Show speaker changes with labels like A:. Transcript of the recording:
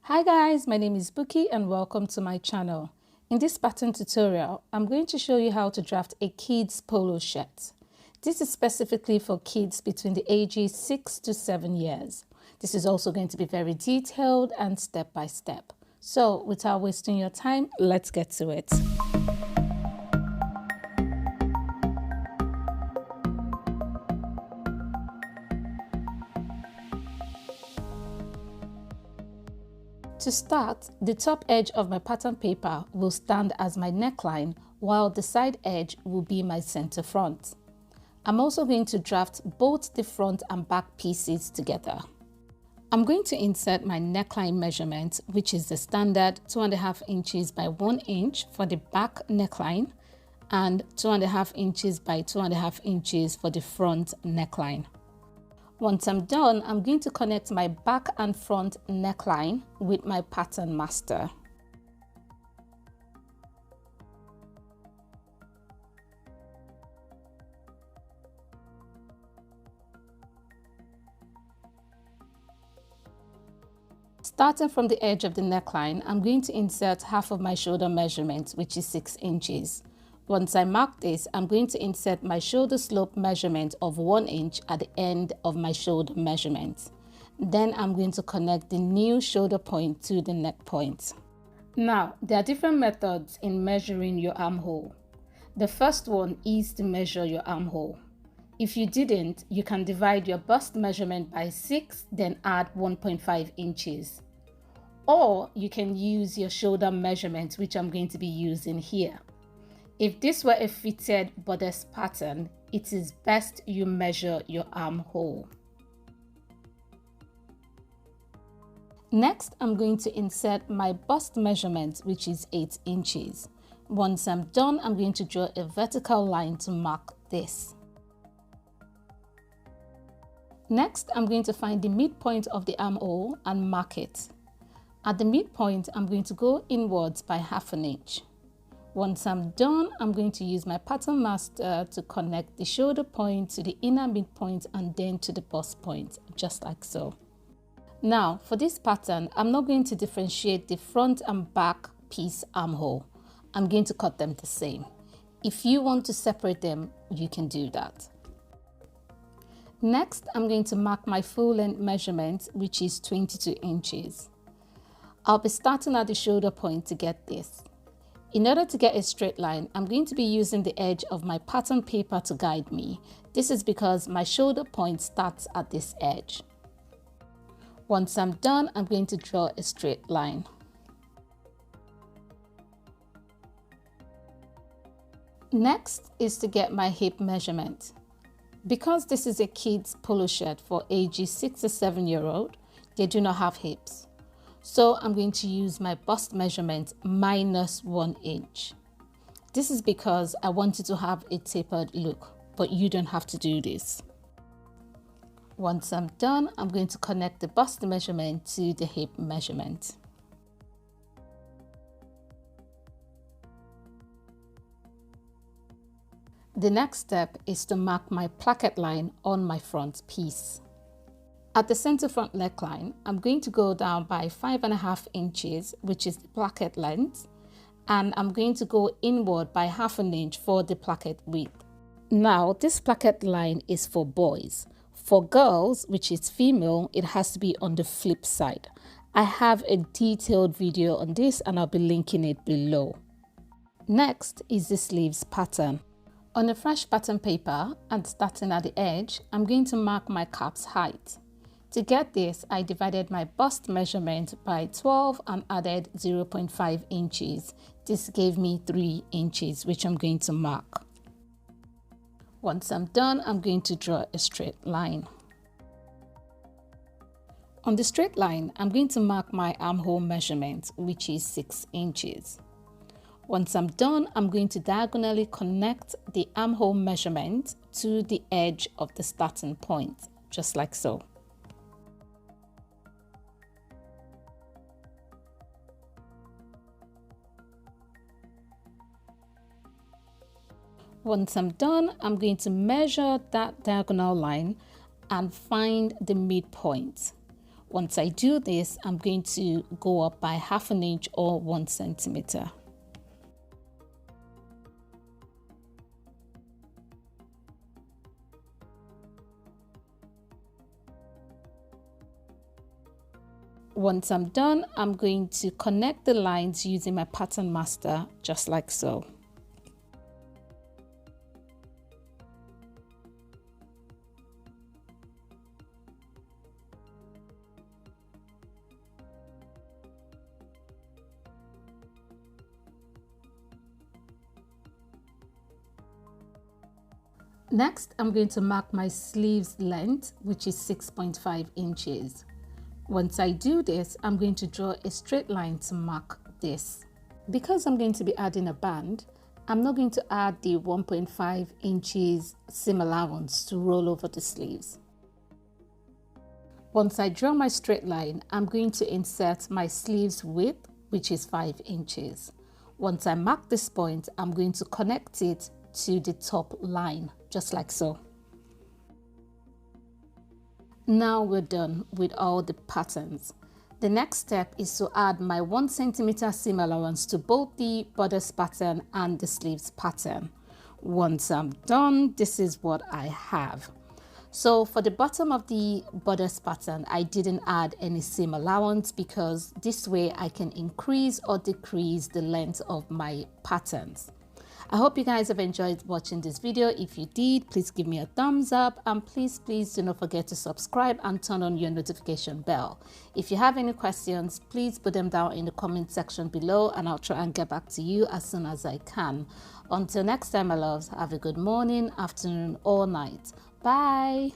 A: Hi guys, my name is Bhooki and welcome to my channel. In this pattern tutorial, I'm going to show you how to draft a kids polo shirt. This is specifically for kids between the ages 6 to 7 years. This is also going to be very detailed and step by step. So without wasting your time, let's get to it. To start, the top edge of my pattern paper will stand as my neckline, while the side edge will be my center front. I'm also going to draft both the front and back pieces together. I'm going to insert my neckline measurement, which is the standard 2.5 inches by 1 inch for the back neckline and 2.5 inches by 2.5 inches for the front neckline. Once I'm done, I'm going to connect my back and front neckline with my pattern master. Starting from the edge of the neckline, I'm going to insert half of my shoulder measurement, which is 6 inches. Once I mark this, I'm going to insert my shoulder slope measurement of 1 inch at the end of my shoulder measurement. Then I'm going to connect the new shoulder point to the neck point. Now, there are different methods in measuring your armhole. The first one is to measure your armhole. If you didn't, you can divide your bust measurement by 6, then add 1.5 inches. Or you can use your shoulder measurement, which I'm going to be using here. If this were a fitted bodice pattern, it is best you measure your armhole. Next, I'm going to insert my bust measurement, which is 8 inches. Once I'm done, I'm going to draw a vertical line to mark this. Next, I'm going to find the midpoint of the armhole and mark it. At the midpoint, I'm going to go inwards by 1/2 inch. Once I'm done, I'm going to use my pattern master to connect the shoulder point to the inner midpoint and then to the bust point, just like so. Now, for this pattern, I'm not going to differentiate the front and back piece armhole. I'm going to cut them the same. If you want to separate them, you can do that. Next, I'm going to mark my full length measurement, which is 22 inches. I'll be starting at the shoulder point to get this. In order to get a straight line, I'm going to be using the edge of my pattern paper to guide me. This is because my shoulder point starts at this edge. Once I'm done, I'm going to draw a straight line. Next is to get my hip measurement. Because this is a kid's polo shirt for ages 6 to 7 year old, they do not have hips. So I'm going to use my bust measurement minus 1 inch. This is because I wanted to have a tapered look, but you don't have to do this. Once I'm done, I'm going to connect the bust measurement to the hip measurement. The next step is to mark my placket line on my front piece. At the center front neckline, I'm going to go down by 5.5 inches, which is the placket length, and I'm going to go inward by 1/2 inch for the placket width. Now, this placket line is for boys. For girls, which is female, it has to be on the flip side. I have a detailed video on this and I'll be linking it below. Next is the sleeves pattern. On a fresh pattern paper and starting at the edge, I'm going to mark my cap's height. To get this, I divided my bust measurement by 12 and added 0.5 inches. This gave me 3 inches, which I'm going to mark. Once I'm done, I'm going to draw a straight line. On the straight line, I'm going to mark my armhole measurement, which is 6 inches. Once I'm done, I'm going to diagonally connect the armhole measurement to the edge of the starting point, just like so. Once I'm done, I'm going to measure that diagonal line and find the midpoint. Once I do this, I'm going to go up by 1/2 inch or 1 centimeter. Once I'm done, I'm going to connect the lines using my pattern master, just like so. Next, I'm going to mark my sleeves length, which is 6.5 inches. Once I do this, I'm going to draw a straight line to mark this. Because I'm going to be adding a band, I'm not going to add the 1.5 inches seam allowance to roll over the sleeves. Once I draw my straight line, I'm going to insert my sleeves width, which is 5 inches. Once I mark this point, I'm going to connect it to the top line, just like so. Now we're done with all the patterns. The next step is to add my 1 centimeter seam allowance to both the bodice pattern and the sleeves pattern. Once I'm done, this is what I have. So for the bottom of the bodice pattern, I didn't add any seam allowance because this way I can increase or decrease the length of my patterns. I hope you guys have enjoyed watching this video. If you did, please give me a thumbs up, and please do not forget to subscribe and turn on your notification bell. If you have any questions, please put them down in the comment section below and I'll try and get back to you as soon as I can. Until next time, my loves, have a good morning, afternoon or night. Bye.